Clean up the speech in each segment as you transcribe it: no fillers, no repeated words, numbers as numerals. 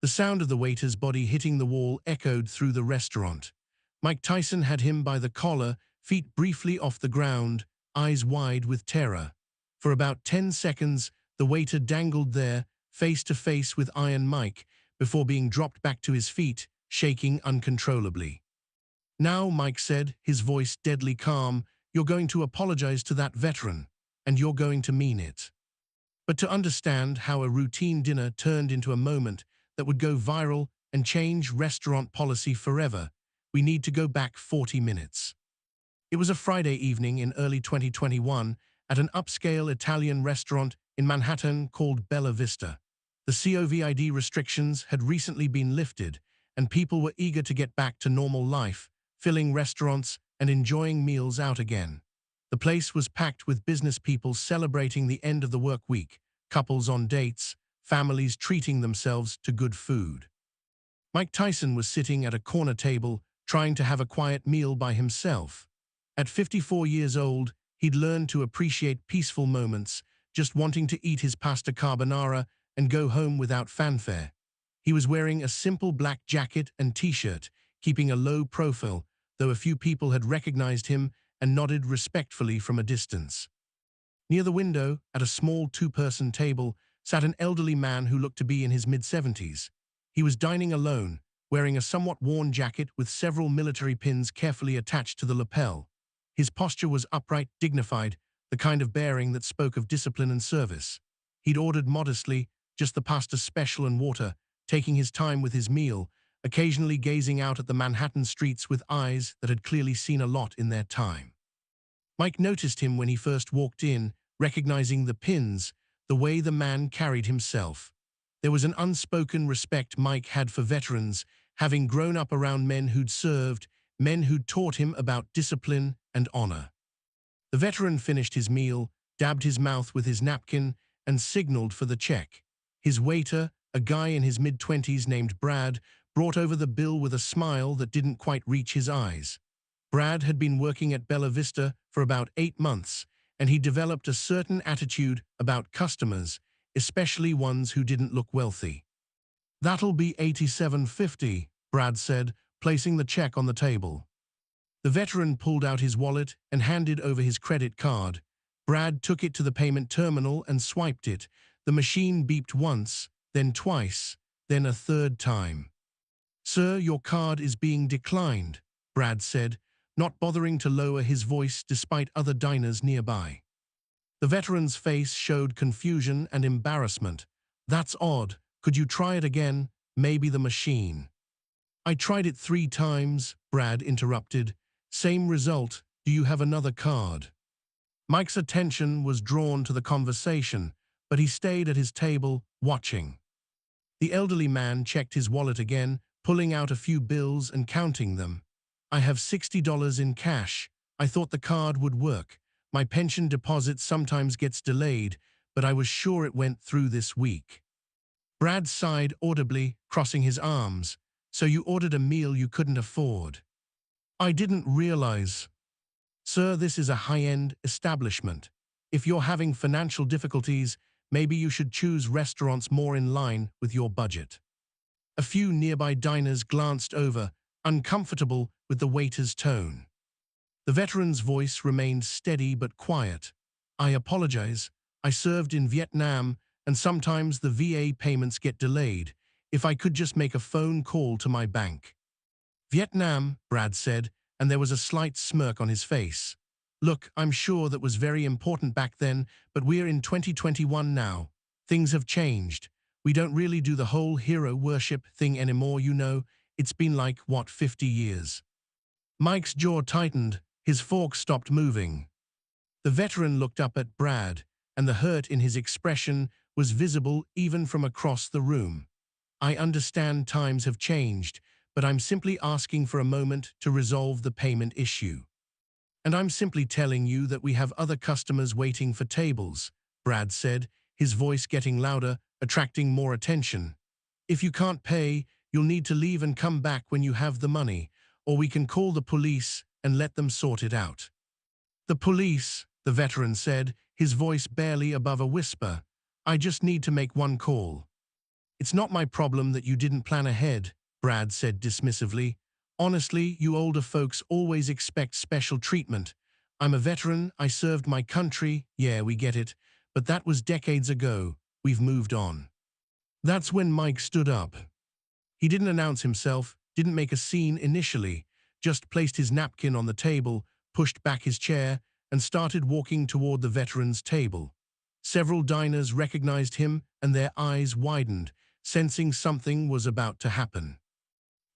The sound of the waiter's body hitting the wall echoed through the restaurant. Mike Tyson had him by the collar, feet briefly off the ground, eyes wide with terror. For about 10 seconds, the waiter dangled there, face to face with Iron Mike, before being dropped back to his feet, shaking uncontrollably. "Now," Mike said, his voice deadly calm, "you're going to apologize to that veteran, and you're going to mean it." But to understand how a routine dinner turned into a moment that would go viral and change restaurant policy forever, we need to go back 40 minutes. It was a Friday evening in early 2021 at an upscale Italian restaurant in Manhattan called Bella Vista. The COVID restrictions had recently been lifted, and people were eager to get back to normal life, filling restaurants and enjoying meals out again. The place was packed with business people celebrating the end of the work week, couples on dates, families treating themselves to good food. Mike Tyson was sitting at a corner table, trying to have a quiet meal by himself. At 54 years old, he'd learned to appreciate peaceful moments, just wanting to eat his pasta carbonara and go home without fanfare. He was wearing a simple black jacket and t-shirt, keeping a low profile, though a few people had recognized him and nodded respectfully from a distance. Near the window, at a small two-person table, sat an elderly man who looked to be in his mid-70s. He was dining alone, wearing a somewhat worn jacket with several military pins carefully attached to the lapel. His posture was upright, dignified, the kind of bearing that spoke of discipline and service. He'd ordered modestly, just the pasta special and water, taking his time with his meal, occasionally gazing out at the Manhattan streets with eyes that had clearly seen a lot in their time. Mike noticed him when he first walked in, recognizing the pins, the way the man carried himself. There was an unspoken respect Mike had for veterans, having grown up around men who'd served, men who'd taught him about discipline and honor. The veteran finished his meal, dabbed his mouth with his napkin, and signaled for the check. His waiter, a guy in his mid-20s named Brad, brought over the bill with a smile that didn't quite reach his eyes. Brad had been working at Bella Vista for about 8 months, and he developed a certain attitude about customers, especially ones who didn't look wealthy. "That'll be $87.50, Brad said, placing the check on the table. The veteran pulled out his wallet and handed over his credit card. Brad took it to the payment terminal and swiped it. The machine beeped once, then twice, then a third time. "Sir, your card is being declined," Brad said, not bothering to lower his voice despite other diners nearby. The veteran's face showed confusion and embarrassment. "That's odd. Could you try it again? Maybe the machine." "I tried it 3 times, Brad interrupted. "Same result. Do you have another card?" Mike's attention was drawn to the conversation, but he stayed at his table, watching. The elderly man checked his wallet again, pulling out a few bills and counting them. "I have $60 in cash. I thought the card would work. My pension deposit sometimes gets delayed, but I was sure it went through this week." Brad sighed audibly, crossing his arms. "So you ordered a meal you couldn't afford?" "I didn't realize." "Sir, this is a high-end establishment. If you're having financial difficulties, maybe you should choose restaurants more in line with your budget." A few nearby diners glanced over, uncomfortable with the waiter's tone. The veteran's voice remained steady but quiet. "I apologize. I served in Vietnam, and sometimes the VA payments get delayed. If I could just make a phone call to my bank." "Vietnam," Brad said, and there was a slight smirk on his face. "Look, I'm sure that was very important back then, but we're in 2021 now. Things have changed. We don't really do the whole hero worship thing anymore, you know. It's been like, what, 50 years? Mike's jaw tightened. His fork stopped moving. The veteran looked up at Brad, and the hurt in his expression was visible even from across the room. "I understand times have changed, but I'm simply asking for a moment to resolve the payment issue. And I'm simply telling you that we have other customers waiting for tables," Brad said, his voice getting louder, attracting more attention. "If you can't pay, you'll need to leave and come back when you have the money, or we can call the police and let them sort it out." "The police," the veteran said, his voice barely above a whisper. "I just need to make one call." It's not my problem that you didn't plan ahead, Brad said dismissively. Honestly, you older folks always expect special treatment. I'm a veteran, I served my country, yeah, we get it, but that was decades ago. We've moved on. That's when Mike stood up. He didn't announce himself, didn't make a scene initially, just placed his napkin on the table, pushed back his chair, and started walking toward the veteran's table. Several diners recognized him and their eyes widened, sensing something was about to happen.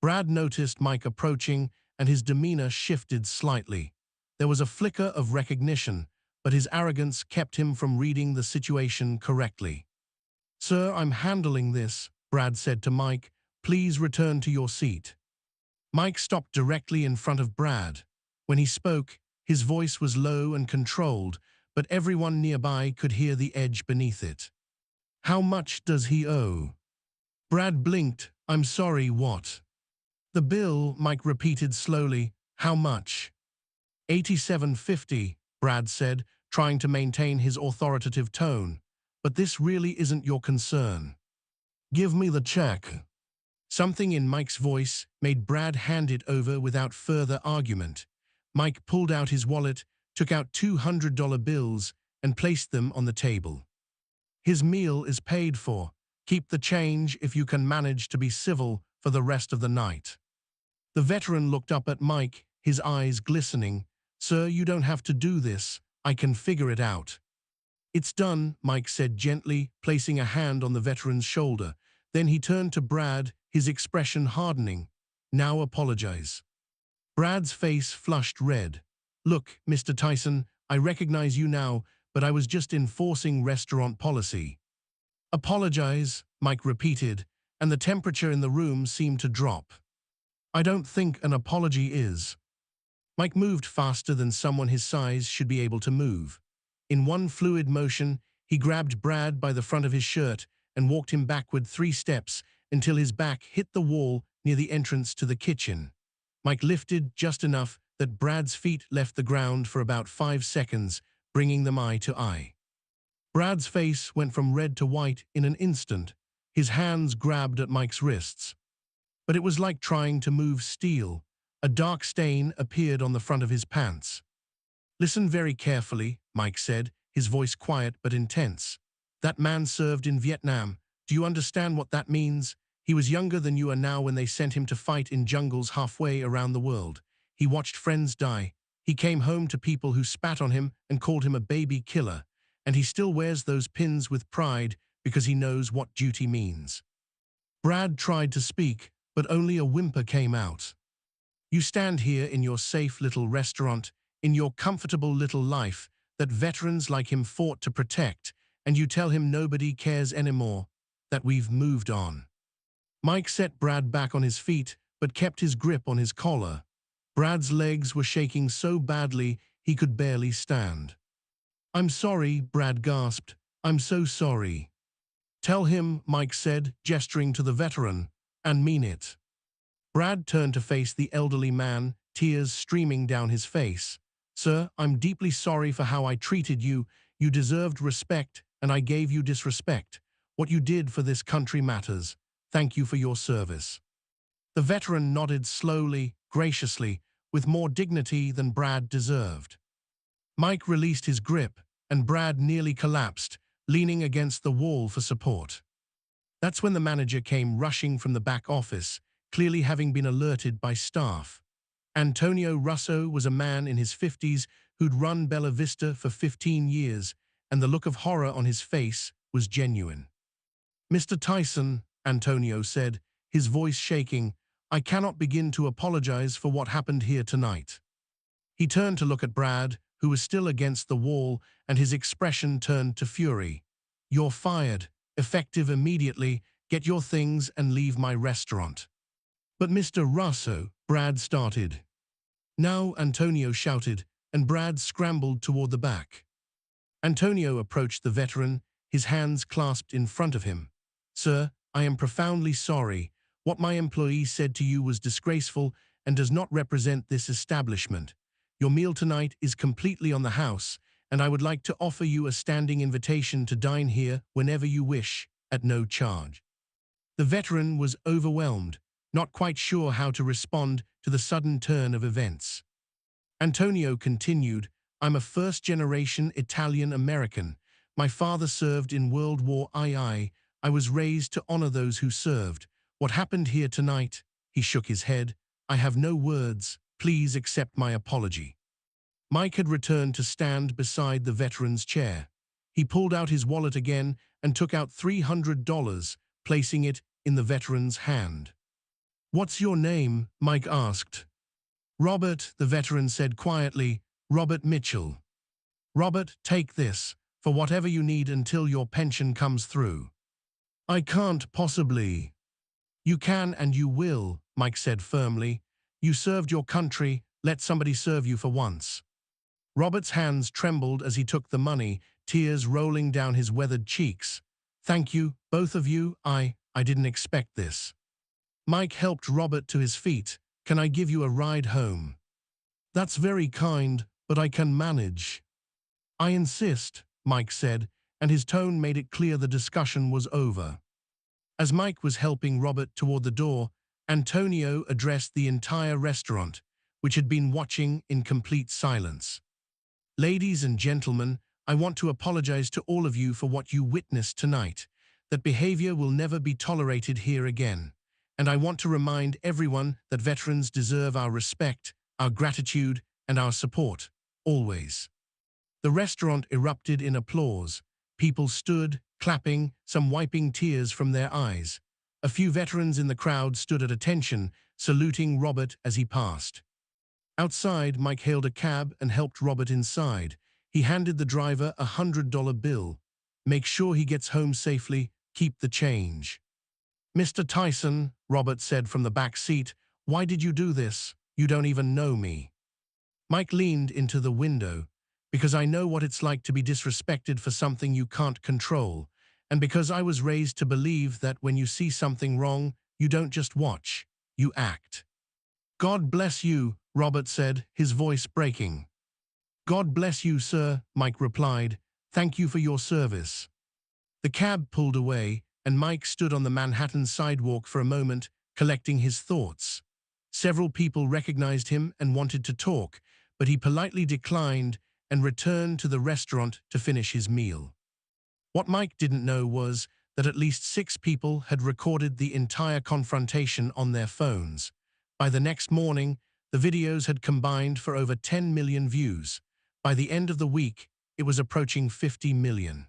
Brad noticed Mike approaching and his demeanor shifted slightly. There was a flicker of recognition, but his arrogance kept him from reading the situation correctly. "Sir, I'm handling this," Brad said to Mike. "Please return to your seat." Mike stopped directly in front of Brad. When he spoke, his voice was low and controlled, but everyone nearby could hear the edge beneath it. "How much does he owe?" Brad blinked. "I'm sorry, what?" "The bill," Mike repeated slowly. "How much?" $87.50, Brad said, trying to maintain his authoritative tone. "But this really isn't your concern." "Give me the check." Something in Mike's voice made Brad hand it over without further argument. Mike pulled out his wallet, took out $200 bills, and placed them on the table. "His meal is paid for. Keep the change if you can manage to be civil for the rest of the night." The veteran looked up at Mike, his eyes glistening. "Sir, you don't have to do this. I can figure it out." "It's done," Mike said gently, placing a hand on the veteran's shoulder. Then he turned to Brad, his expression hardening. "Now apologize." Brad's face flushed red. "Look, Mr. Tyson, I recognize you now, but I was just enforcing restaurant policy." "Apologize," Mike repeated, and the temperature in the room seemed to drop. "I don't think an apology is." Mike moved faster than someone his size should be able to move. In one fluid motion, he grabbed Brad by the front of his shirt and walked him backward 3 steps until his back hit the wall near the entrance to the kitchen. Mike lifted just enough that Brad's feet left the ground for about 5 seconds, bringing them eye to eye. Brad's face went from red to white in an instant. His hands grabbed at Mike's wrists. But it was like trying to move steel. A dark stain appeared on the front of his pants. "Listen very carefully," Mike said, his voice quiet but intense. "That man served in Vietnam. Do you understand what that means? He was younger than you are now when they sent him to fight in jungles halfway around the world. He watched friends die. He came home to people who spat on him and called him a baby killer. And he still wears those pins with pride because he knows what duty means." Brad tried to speak, but only a whimper came out. "You stand here in your safe little restaurant, in your comfortable little life that veterans like him fought to protect, and you tell him nobody cares anymore, that we've moved on." Mike set Brad back on his feet, but kept his grip on his collar. Brad's legs were shaking so badly he could barely stand. "I'm sorry," Brad gasped. "I'm so sorry." "Tell him," Mike said, gesturing to the veteran, "and mean it." Brad turned to face the elderly man, tears streaming down his face. "Sir, I'm deeply sorry for how I treated you. You deserved respect, and I gave you disrespect. What you did for this country matters. Thank you for your service." The veteran nodded slowly, graciously, with more dignity than Brad deserved. Mike released his grip, and Brad nearly collapsed, leaning against the wall for support. That's when the manager came rushing from the back office, clearly having been alerted by staff. Antonio Russo was a man in his 50s who'd run Bella Vista for 15 years, and the look of horror on his face was genuine. "Mr. Tyson," Antonio said, his voice shaking, "I cannot begin to apologize for what happened here tonight." He turned to look at Brad, who was still against the wall, and his expression turned to fury. "You're fired. Effective immediately. Get your things and leave my restaurant." "But Mr. Russo," Brad started. "Now," Antonio shouted, and Brad scrambled toward the back. Antonio approached the veteran, his hands clasped in front of him. "Sir, I am profoundly sorry. What my employee said to you was disgraceful and does not represent this establishment. Your meal tonight is completely on the house, and I would like to offer you a standing invitation to dine here whenever you wish, at no charge." The veteran was overwhelmed, not quite sure how to respond to the sudden turn of events. Antonio continued, "I'm a first-generation Italian-American. My father served in World War II. I was raised to honor those who served. What happened here tonight?" He shook his head. "I have no words. Please accept my apology." Mike had returned to stand beside the veteran's chair. He pulled out his wallet again and took out $300, placing it in the veteran's hand. "What's your name?" Mike asked. "Robert," the veteran said quietly. "Robert Mitchell." "Robert, take this, for whatever you need until your pension comes through." "I can't possibly." "You can and you will," Mike said firmly. "You served your country, let somebody serve you for once." Robert's hands trembled as he took the money, tears rolling down his weathered cheeks. "Thank you, both of you. I didn't expect this." Mike helped Robert to his feet. "Can I give you a ride home?" "That's very kind, but I can manage." "I insist," Mike said, and his tone made it clear the discussion was over. As Mike was helping Robert toward the door, Antonio addressed the entire restaurant, which had been watching in complete silence. "Ladies and gentlemen, I want to apologize to all of you for what you witnessed tonight. That behavior will never be tolerated here again. And I want to remind everyone that veterans deserve our respect, our gratitude, and our support, always." The restaurant erupted in applause. People stood, clapping, some wiping tears from their eyes. A few veterans in the crowd stood at attention, saluting Robert as he passed. Outside, Mike hailed a cab and helped Robert inside. He handed the driver a $100 bill. "Make sure he gets home safely. Keep the change." "Mr. Tyson," Robert said from the back seat, "why did you do this? You don't even know me." Mike leaned into the window. "Because I know what it's like to be disrespected for something you can't control. And because I was raised to believe that when you see something wrong, you don't just watch, you act." "God bless you," Robert said, his voice breaking. "God bless you, sir," Mike replied. "Thank you for your service." The cab pulled away, and Mike stood on the Manhattan sidewalk for a moment, collecting his thoughts. Several people recognized him and wanted to talk, but he politely declined and returned to the restaurant to finish his meal. What Mike didn't know was that at least 6 people had recorded the entire confrontation on their phones. By the next morning, the videos had combined for over 10 million views. By the end of the week, it was approaching 50 million.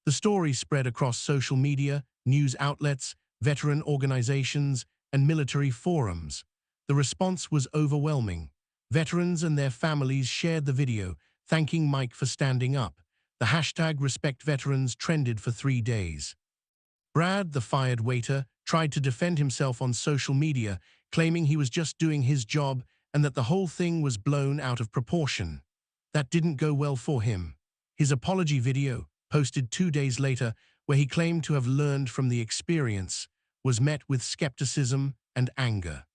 The story spread across social media, news outlets, veteran organizations, and military forums. The response was overwhelming. Veterans and their families shared the video, thanking Mike for standing up. The hashtag #RespectVeterans trended for 3 days. Brad, the fired waiter, tried to defend himself on social media, claiming he was just doing his job and that the whole thing was blown out of proportion. That didn't go well for him. His apology video, posted 2 days later, where he claimed to have learned from the experience, was met with skepticism and anger.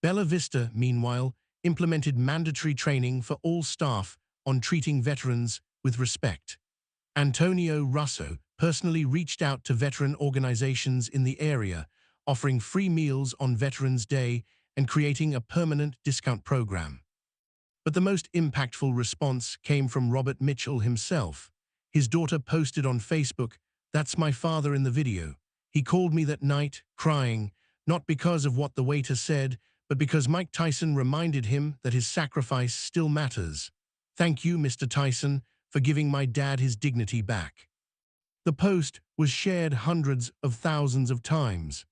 Bella Vista, meanwhile, implemented mandatory training for all staff on treating veterans with respect. Antonio Russo personally reached out to veteran organizations in the area, offering free meals on Veterans Day and creating a permanent discount program. But the most impactful response came from Robert Mitchell himself. His daughter posted on Facebook, "That's my father in the video. He called me that night, crying, not because of what the waiter said, but because Mike Tyson reminded him that his sacrifice still matters. Thank you, Mr. Tyson, for giving my dad his dignity back." The post was shared hundreds of thousands of times.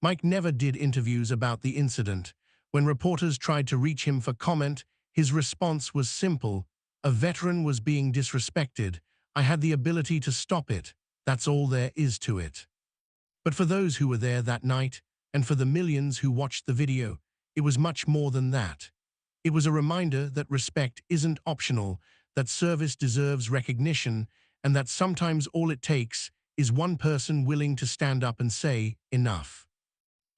Mike never did interviews about the incident. When reporters tried to reach him for comment, his response was simple: "A veteran was being disrespected. I had the ability to stop it. That's all there is to it." But for those who were there that night, and for the millions who watched the video, it was much more than that. It was a reminder that respect isn't optional, that service deserves recognition, and that sometimes all it takes is one person willing to stand up and say, "Enough."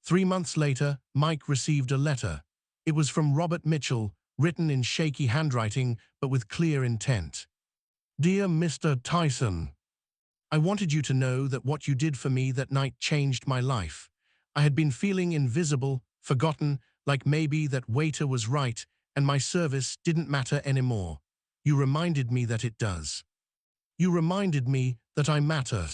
3 months later, Mike received a letter. It was from Robert Mitchell, written in shaky handwriting but with clear intent. "Dear Mr. Tyson, I wanted you to know that what you did for me that night changed my life. I had been feeling invisible, forgotten, like maybe that waiter was right and my service didn't matter anymore. You reminded me that it does. You reminded me that I matter.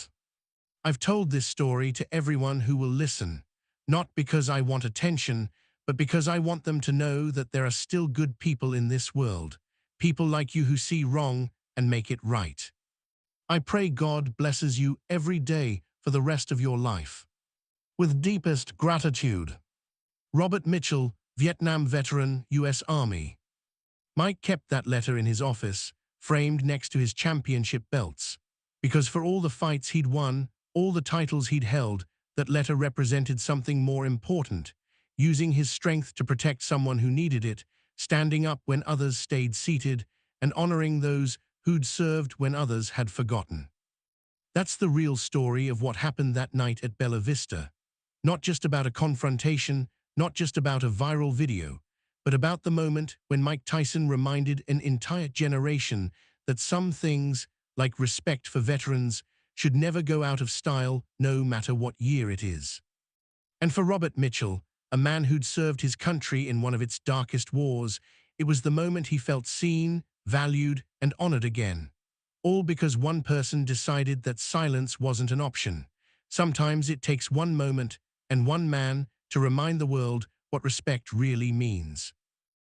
I've told this story to everyone who will listen, not because I want attention, but because I want them to know that there are still good people in this world, people like you who see wrong and make it right. I pray God blesses you every day for the rest of your life. With deepest gratitude. Robert Mitchell, Vietnam veteran, U.S. Army. Mike kept that letter in his office, framed next to his championship belts, because for all the fights he'd won, all the titles he'd held, that letter represented something more important, using his strength to protect someone who needed it, standing up when others stayed seated, and honoring those who'd served when others had forgotten. That's the real story of what happened that night at Bella Vista. Not just about a confrontation, not just about a viral video, but about the moment when Mike Tyson reminded an entire generation that some things, like respect for veterans, should never go out of style no matter what year it is. And for Robert Mitchell, a man who'd served his country in one of its darkest wars, it was the moment he felt seen, valued, and honored again. All because one person decided that silence wasn't an option. Sometimes it takes one moment and one man to remind the world what respect really means.